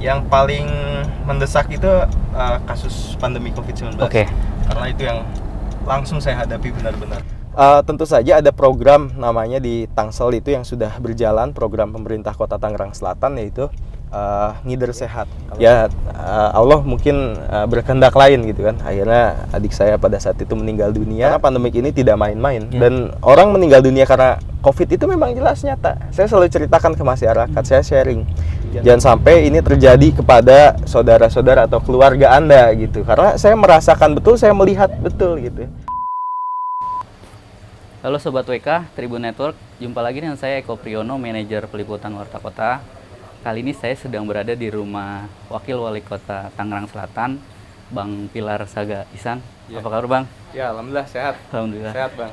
Yang paling mendesak itu kasus pandemi COVID-19. Oke. Karena itu yang langsung saya hadapi benar-benar. Tentu saja ada program namanya di Tangsel itu yang sudah berjalan, program pemerintah Kota Tangerang Selatan, yaitu Ngider Sehat. Ya Allah mungkin berkehendak lain gitu kan. Akhirnya adik saya pada saat itu meninggal dunia. Karena pandemik ini tidak main-main. Dan orang meninggal dunia karena COVID itu memang jelas nyata. Saya selalu ceritakan ke masyarakat, saya sharing. Jangan sampai ini terjadi kepada saudara-saudara atau keluarga Anda gitu. Karena saya merasakan betul, saya melihat betul gitu. Halo Sobat WK, Tribun Network. Jumpa lagi dengan saya Eko Priyono, manajer peliputan Warta Kota. Kali ini saya sedang berada di rumah Wakil Wali Kota Tangerang Selatan, Bang Pilar Saga Ihsan. Ya. Apa kabar Bang? Ya, alhamdulillah sehat. Alhamdulillah. Sehat, Bang.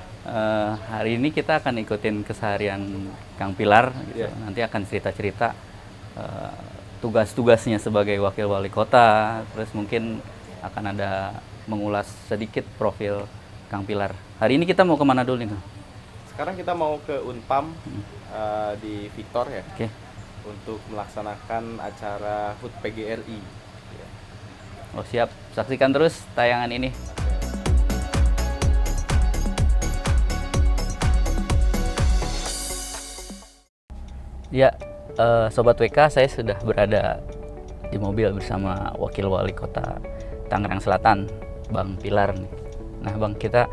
Hari ini kita akan ikutin keseharian Kang Pilar. Gitu. Ya. Nanti akan cerita-cerita tugas-tugasnya sebagai Wakil Wali Kota. Terus mungkin akan ada mengulas sedikit profil Kang Pilar. Hari ini kita mau kemana dulu nih Kang? Sekarang kita mau ke Unpam di Victor ya. Oke. Untuk melaksanakan acara HUT PGRI. Oh siap, saksikan terus tayangan ini. Ya, Sobat WK, saya sudah berada di mobil bersama Wakil Wali Kota Tangerang Selatan, Bang Pilar nih. Nah Bang, kita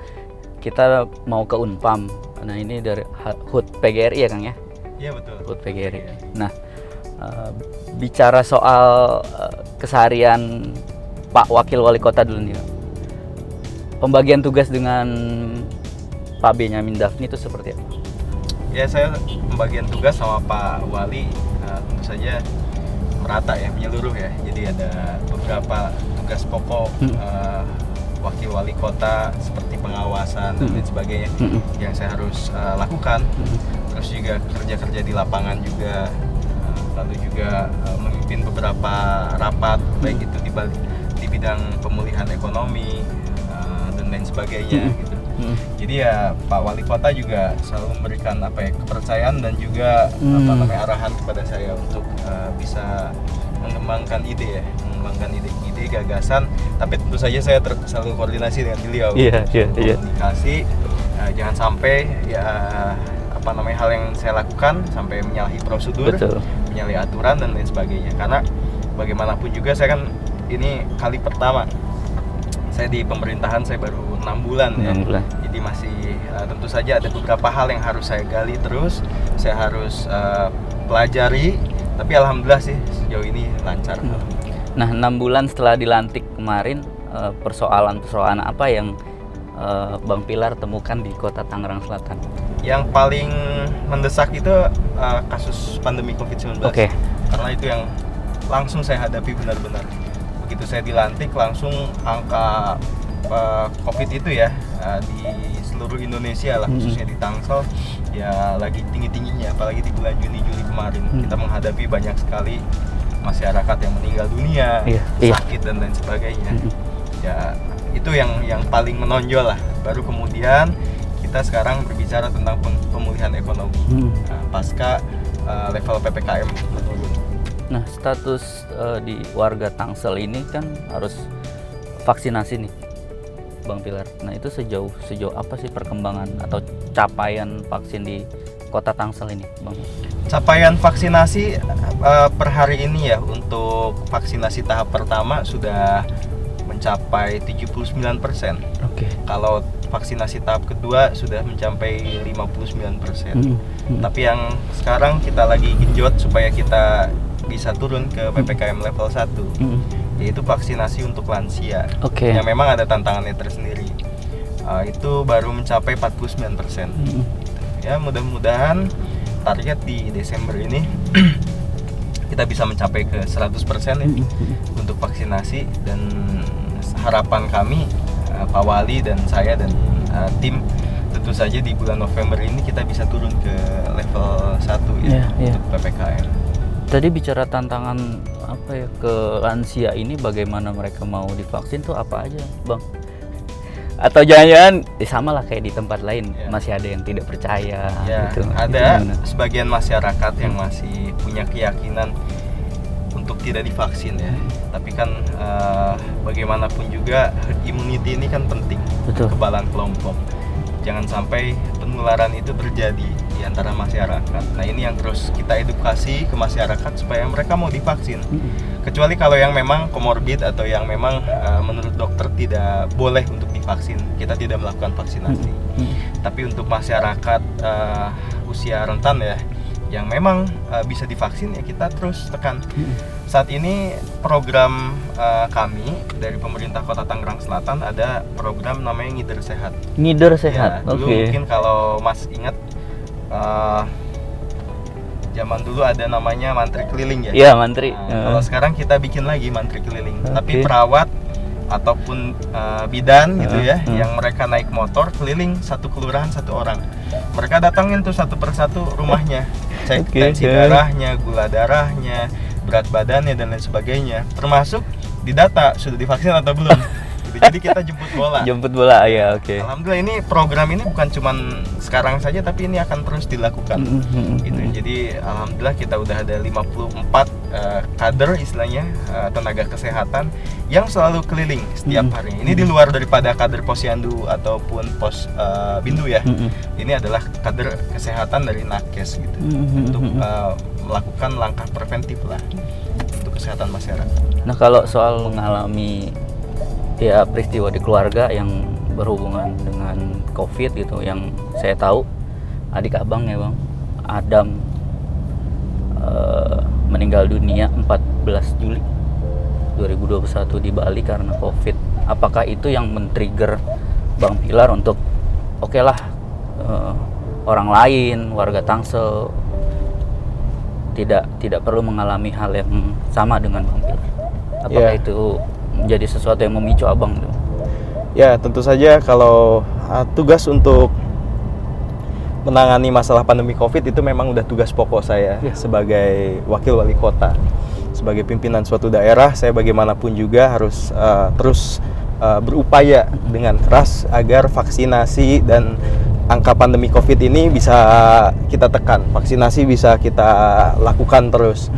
mau ke Unpam. Nah ini dari HUT PGRI ya Kang ya? Iya betul. HUT PGRI. Nah, bicara soal keseharian Pak Wakil Wali Kota dulu nih. Pembagian tugas dengan Pak Benyamin Daphni itu seperti apa? Ya, saya pembagian tugas sama Pak Wali tentu saja merata ya, menyeluruh ya. Jadi ada beberapa tugas pokok Wakil Wali Kota seperti pengawasan dan lain sebagainya yang saya harus lakukan. Terus juga kerja-kerja di lapangan juga, lalu juga memimpin beberapa rapat baik itu di bidang pemulihan ekonomi dan lain sebagainya gitu. Jadi ya Pak Wali Kota juga selalu memberikan kepercayaan dan juga arahan kepada saya untuk bisa mengembangkan ide gagasan. Tapi tentu saja saya selalu koordinasi dengan beliau. Komunikasi, jangan sampai hal yang saya lakukan sampai menyalahi prosedur, menyalahi aturan dan lain sebagainya. Karena bagaimanapun juga saya kan ini kali pertama saya di pemerintahan, saya baru 6 bulan ya. Jadi masih tentu saja ada beberapa hal yang harus saya gali terus, saya harus pelajari. Tapi alhamdulillah sih sejauh ini lancar. Nah 6 bulan setelah dilantik kemarin, persoalan apa yang Bang Pilar temukan di Kota Tangerang Selatan? Yang paling mendesak itu kasus pandemi COVID-19. Oke. Karena itu yang langsung saya hadapi benar-benar. Begitu saya dilantik, langsung angka COVID itu ya di seluruh Indonesia lah, khususnya di Tangsel ya lagi tinggi-tingginya, apalagi di bulan Juni-Juli kemarin. Kita menghadapi banyak sekali masyarakat yang meninggal dunia, sakit dan lain sebagainya. Ya itu yang paling menonjol lah. Baru kemudian kita sekarang berbicara tentang pemulihan ekonomi pasca level PPKM menurun. Nah status di warga Tangsel ini kan harus vaksinasi nih Bang Pilar. Nah itu sejauh apa sih perkembangan atau capaian vaksin di Kota Tangsel ini Bang? Capaian vaksinasi per hari ini ya, untuk vaksinasi tahap pertama sudah mencapai 79%. Oke. Kalau vaksinasi tahap kedua sudah mencapai 59%. Tapi yang sekarang kita lagi genjot supaya kita bisa turun ke PPKM level 1, yaitu vaksinasi untuk lansia. Yang memang ada tantangannya tersendiri. Itu baru mencapai 49%. Ya, mudah-mudahan target di Desember ini kita bisa mencapai ke 100% ya, untuk vaksinasi. Dan harapan kami Pak Wali dan saya dan tim tentu saja di bulan November ini kita bisa turun ke level 1 ya, untuk PPKM. Tadi bicara tantangan ke lansia ini, bagaimana mereka mau divaksin tuh apa aja Bang? Atau jangan-jangan sama lah kayak di tempat lain, masih ada yang tidak percaya gitu. Ada sebagian masyarakat yang masih punya keyakinan untuk tidak divaksin ya. Tapi kan bagaimanapun juga herd immunity ini kan penting. Betul. Kekebalan kelompok. Jangan sampai penularan itu terjadi di antara masyarakat. Nah ini yang terus kita edukasi ke masyarakat supaya mereka mau divaksin. Kecuali kalau yang memang komorbid atau yang memang menurut dokter tidak boleh untuk divaksin, kita tidak melakukan vaksinasi. Tapi untuk masyarakat usia rentan ya, yang memang bisa divaksin ya kita terus tekan. Saat ini program kami dari pemerintah Kota Tangerang Selatan ada program namanya Ngider Sehat. Ngider Sehat. Ya, dulu mungkin kalau Mas ingat zaman dulu ada namanya mantri keliling ya. Iya, mantri. Kalau sekarang kita bikin lagi mantri keliling, tapi perawat ataupun bidan gitu ya, yang mereka naik motor keliling satu kelurahan satu orang. Mereka datangin tuh satu persatu rumahnya, cek tensi darahnya, gula darahnya, berat badannya dan lain sebagainya. Termasuk didata sudah divaksin atau belum. Jadi kita jemput bola. Jemput bola ya, oke. Alhamdulillah ini program ini bukan cuman sekarang saja tapi ini akan terus dilakukan. Gitu. Jadi alhamdulillah kita udah ada 54 kader istilahnya tenaga kesehatan yang selalu keliling setiap hari. Ini di luar daripada kader Posyandu ataupun Pos Bindu ya. Ini adalah kader kesehatan dari Nakes gitu. Untuk melakukan langkah preventif lah untuk kesehatan masyarakat. Nah, kalau soal mengalami ya peristiwa di keluarga yang berhubungan dengan COVID gitu, yang saya tahu adik abang ya bang, Adam meninggal dunia 14 Juli 2021 di Bali karena COVID. Apakah itu yang men-trigger Bang Pilar untuk oke lah orang lain, warga Tangsel tidak perlu mengalami hal yang sama dengan Bang Pilar? Apakah itu menjadi sesuatu yang memicu abang tuh? Ya tentu saja kalau tugas untuk menangani masalah pandemi COVID itu memang udah tugas pokok saya sebagai wakil wali kota, sebagai pimpinan suatu daerah. Saya bagaimanapun juga harus terus berupaya dengan keras agar vaksinasi dan angka pandemi COVID ini bisa kita tekan, vaksinasi bisa kita lakukan terus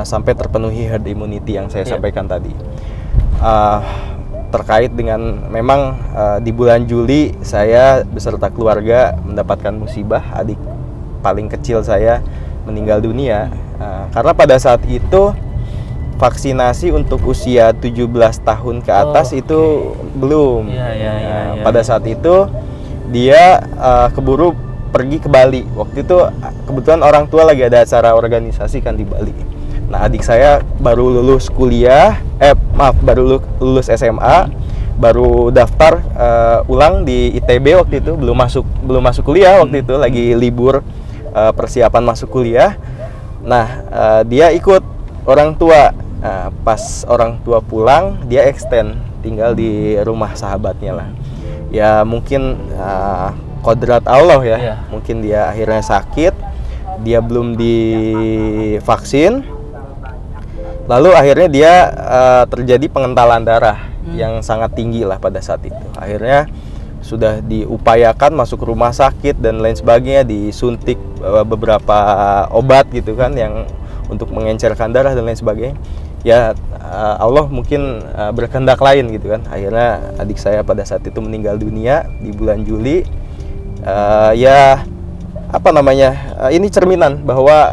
sampai terpenuhi herd immunity yang saya sampaikan tadi. Terkait dengan memang di bulan Juli saya beserta keluarga mendapatkan musibah, adik paling kecil saya meninggal dunia karena pada saat itu vaksinasi untuk usia 17 tahun ke atas itu belum. Pada saat itu dia keburu pergi ke Bali. Waktu itu kebetulan orang tua lagi ada acara organisasi kan di Bali. Nah, adik saya baru lulus kuliah, baru lulus SMA, baru daftar ulang di ITB waktu itu, belum masuk kuliah waktu itu, lagi libur persiapan masuk kuliah. Nah, dia ikut orang tua. Pas orang tua pulang, dia extend tinggal di rumah sahabatnya lah. Ya mungkin kodrat Allah ya. Mungkin dia akhirnya sakit, dia belum divaksin. Lalu akhirnya dia terjadi pengentalan darah yang sangat tinggi lah pada saat itu. Akhirnya sudah diupayakan masuk rumah sakit dan lain sebagainya, disuntik beberapa obat gitu kan yang untuk mengencerkan darah dan lain sebagainya. Ya Allah mungkin berkehendak lain gitu kan. Akhirnya adik saya pada saat itu meninggal dunia di bulan Juli. Ini cerminan bahwa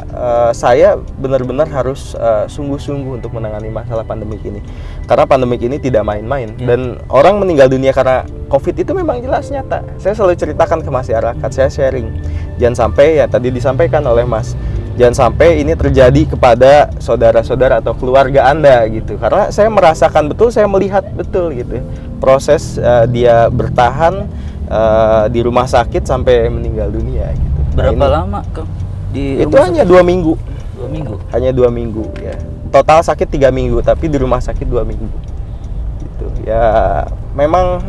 saya benar-benar harus sungguh-sungguh untuk menangani masalah pandemik ini. Karena pandemik ini tidak main-main. Dan orang meninggal dunia karena COVID itu memang jelas nyata. Saya selalu ceritakan ke masyarakat, saya sharing. Jangan sampai, ya tadi disampaikan oleh Mas, jangan sampai ini terjadi kepada saudara-saudara atau keluarga Anda gitu. Karena saya merasakan betul, saya melihat betul gitu proses dia bertahan di rumah sakit sampai meninggal dunia gitu. Berapa lama Kang? Itu hanya 2 minggu. 2 minggu? Hanya 2 minggu ya. Total sakit 3 minggu, tapi di rumah sakit 2 minggu gitu. Ya memang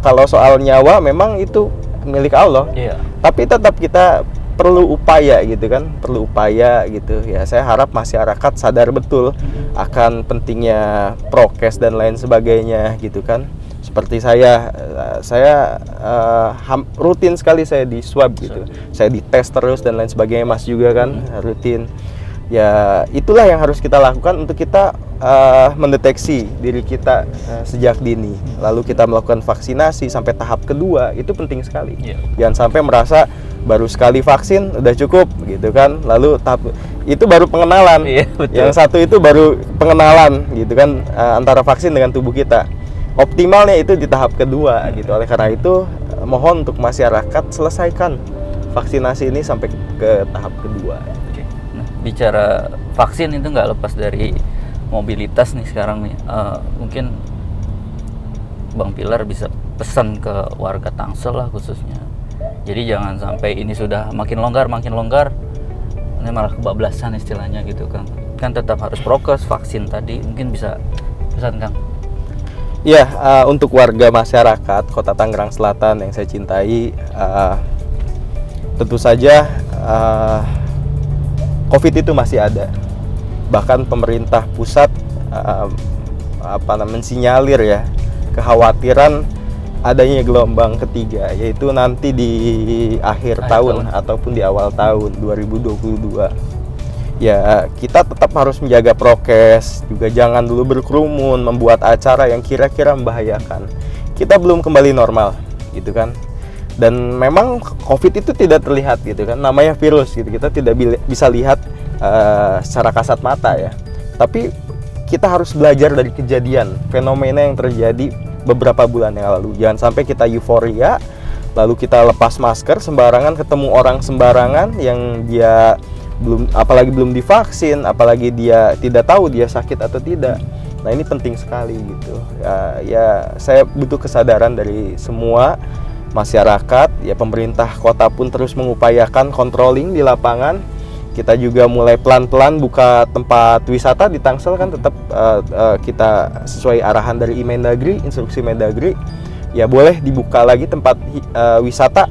kalau soal nyawa memang itu milik Allah. Tapi tetap kita perlu upaya gitu kan, perlu upaya gitu ya. Saya harap masyarakat sadar betul akan pentingnya prokes dan lain sebagainya gitu kan. Seperti saya rutin sekali saya di swab gitu, saya dites terus dan lain sebagainya. Mas juga kan rutin. Ya itulah yang harus kita lakukan untuk kita mendeteksi diri kita sejak dini. Lalu kita melakukan vaksinasi sampai tahap kedua, itu penting sekali. Jangan sampai merasa baru sekali vaksin udah cukup gitu kan. Lalu tahap itu baru pengenalan. Yang satu itu baru pengenalan gitu kan, antara vaksin dengan tubuh kita. Optimalnya itu di tahap kedua gitu. Oleh karena itu mohon untuk masyarakat selesaikan vaksinasi ini sampai ke tahap kedua. Nah, bicara vaksin itu nggak lepas dari mobilitas nih sekarang nih. Mungkin Bang Pilar bisa pesan ke warga Tangsel lah khususnya. Jadi jangan sampai ini sudah makin longgar, ini malah kebablasan istilahnya gitu kan. Kan tetap harus prokes, vaksin tadi. Mungkin bisa pesan Kang. Ya, untuk warga masyarakat Kota Tangerang Selatan yang saya cintai, tentu saja COVID itu masih ada. Bahkan pemerintah pusat mensinyalir ya kekhawatiran adanya gelombang ketiga, yaitu nanti di akhir tahun ataupun di awal tahun 2022. Ya, kita tetap harus menjaga prokes, juga jangan dulu berkerumun, membuat acara yang kira-kira membahayakan. Kita belum kembali normal, gitu kan. Dan memang COVID itu tidak terlihat gitu kan, namanya virus gitu, kita tidak bisa lihat secara kasat mata ya. Tapi kita harus belajar dari kejadian, fenomena yang terjadi beberapa bulan yang lalu. Jangan sampai kita euforia, lalu kita lepas masker sembarangan, ketemu orang sembarangan yang dia apalagi belum divaksin, apalagi dia tidak tahu dia sakit atau tidak. Nah ini penting sekali gitu. Ya saya butuh kesadaran dari semua masyarakat, ya pemerintah kota pun terus mengupayakan controlling di lapangan. Kita juga mulai pelan-pelan buka tempat wisata di Tangsel kan, tetap kita sesuai arahan dari Mendagri, instruksi Mendagri. Ya boleh dibuka lagi tempat wisata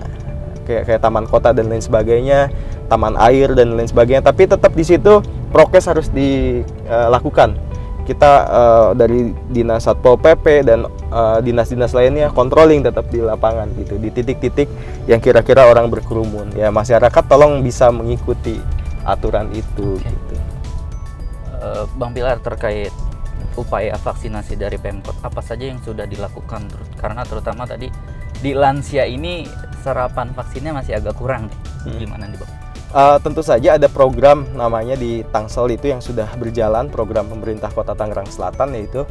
kayak taman kota dan lain sebagainya, taman air dan lain sebagainya. Tapi tetap di situ prokes harus dilakukan. Kita dari Dinas Satpol PP dan dinas-dinas lainnya controlling tetap di lapangan gitu, di titik-titik yang kira-kira orang berkerumun. Ya masyarakat tolong bisa mengikuti aturan itu. Gitu. Bang Pilar, terkait upaya vaksinasi dari Pemkot, apa saja yang sudah dilakukan? Karena terutama tadi di lansia ini serapan vaksinnya masih agak kurang nih. Gimana nih Bang? Tentu saja ada program namanya di Tangsel itu yang sudah berjalan, program pemerintah Kota Tangerang Selatan, yaitu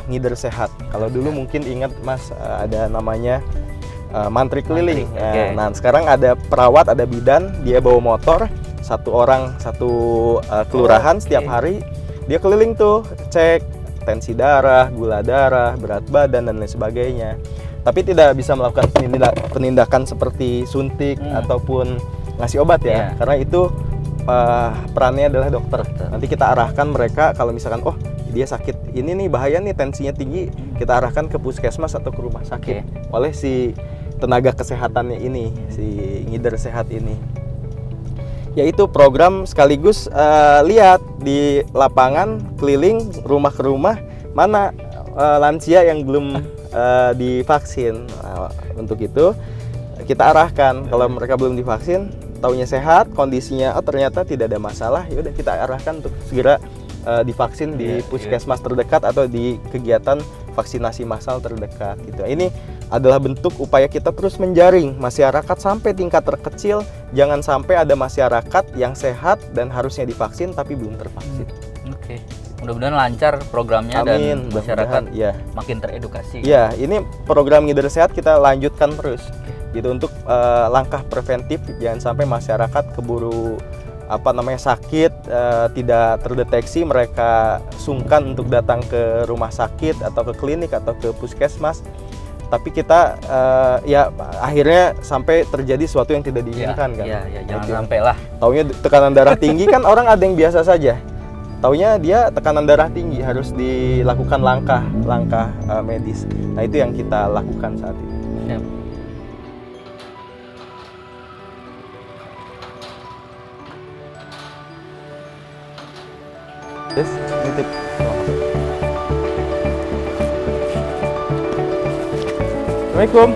Ngider Sehat. Kalau dulu mungkin ingat Mas, ada namanya mantri keliling. Nah sekarang ada perawat, ada bidan, dia bawa motor, satu orang satu kelurahan setiap hari, dia keliling tuh cek tensi darah, gula darah, berat badan dan lain sebagainya. Tapi tidak bisa melakukan penindakan seperti suntik ataupun ngasih obat ya, karena itu perannya adalah dokter. Nanti kita arahkan mereka kalau misalkan dia sakit ini nih, bahaya nih, tensinya tinggi, kita arahkan ke puskesmas atau ke rumah sakit oleh si tenaga kesehatannya ini, si Ngider Sehat ini. Yaitu program sekaligus lihat di lapangan, keliling rumah ke rumah, mana lansia yang belum divaksin. Nah, untuk itu kita arahkan, kalau mereka belum divaksin, taunya sehat, kondisinya ternyata tidak ada masalah, ya udah kita arahkan untuk segera divaksin di puskesmas terdekat atau di kegiatan vaksinasi massal terdekat gitu. Ini adalah bentuk upaya kita terus menjaring masyarakat sampai tingkat terkecil. Jangan sampai ada masyarakat yang sehat dan harusnya divaksin tapi belum tervaksin. Oke. Mudah-mudahan lancar programnya. Amin. Dan masyarakat makin teredukasi. Ya, ini program Ngider Sehat kita lanjutkan terus gitu untuk langkah preventif. Jangan sampai masyarakat keburu sakit, tidak terdeteksi, mereka sungkan untuk datang ke rumah sakit atau ke klinik atau ke puskesmas. Tapi kita akhirnya sampai terjadi sesuatu yang tidak diinginkan kan. Jangan sampai lah. Taunya tekanan darah tinggi kan orang ada yang biasa saja. Taunya dia tekanan darah tinggi, harus dilakukan langkah medis. Nah itu yang kita lakukan saat ini. Terus nitip. Assalamualaikum,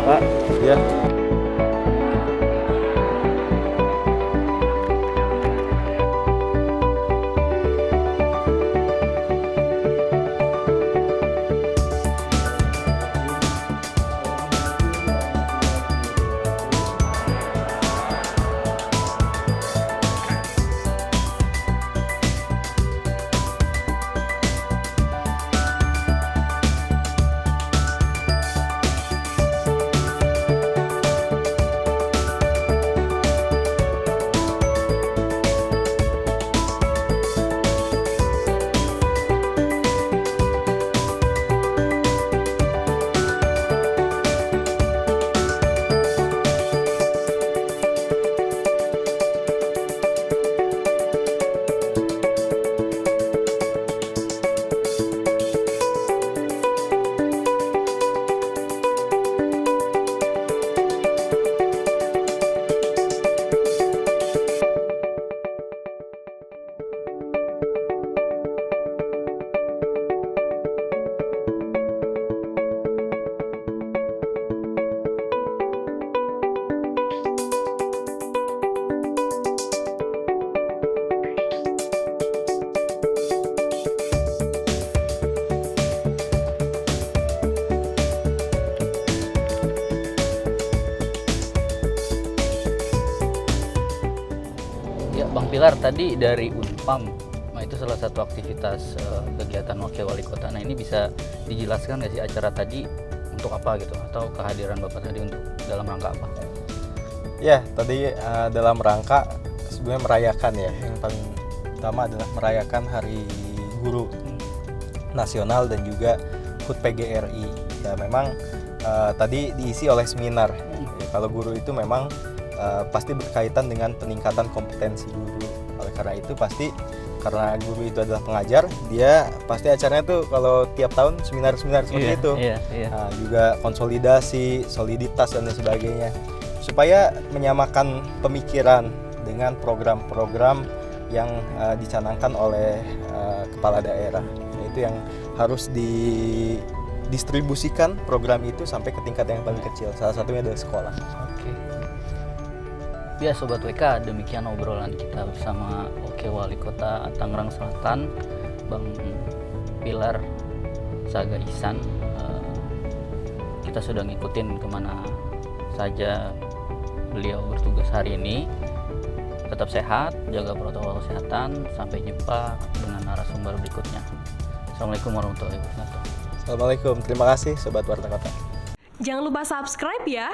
Pak. Ya. Pilar, tadi dari Unpam, nah itu salah satu aktivitas kegiatan Wakil Wali Kota. Nah ini bisa dijelaskan nggak sih acara tadi untuk apa gitu, atau kehadiran Bapak tadi untuk dalam rangka apa? Ya, tadi dalam rangka sebenarnya merayakan ya, yang paling utama adalah merayakan Hari Guru Nasional dan juga HUT PGRI. Ya memang tadi diisi oleh seminar. Ya, kalau guru itu memang pasti berkaitan dengan peningkatan kompetensi guru. Oleh karena itu pasti karena guru itu adalah pengajar, dia pasti acaranya tuh kalau tiap tahun seminar-seminar seperti itu. Nah, juga konsolidasi, soliditas dan lain sebagainya. Supaya menyamakan pemikiran dengan program-program yang dicanangkan oleh kepala daerah. Nah, itu yang harus didistribusikan program itu sampai ke tingkat yang paling kecil. Salah satunya adalah sekolah. Oke. Ya Sobat WK, demikian obrolan kita bersama Wakil Wali Kota Tangerang Selatan, Bang Pilar Saga Ihsan. Kita sudah ngikutin kemana saja beliau bertugas hari ini. Tetap sehat, jaga protokol kesehatan. Sampai jumpa dengan narasumber berikutnya. Assalamualaikum warahmatullahi wabarakatuh. Assalamualaikum, terima kasih Sobat Warta Kota. Jangan lupa subscribe ya.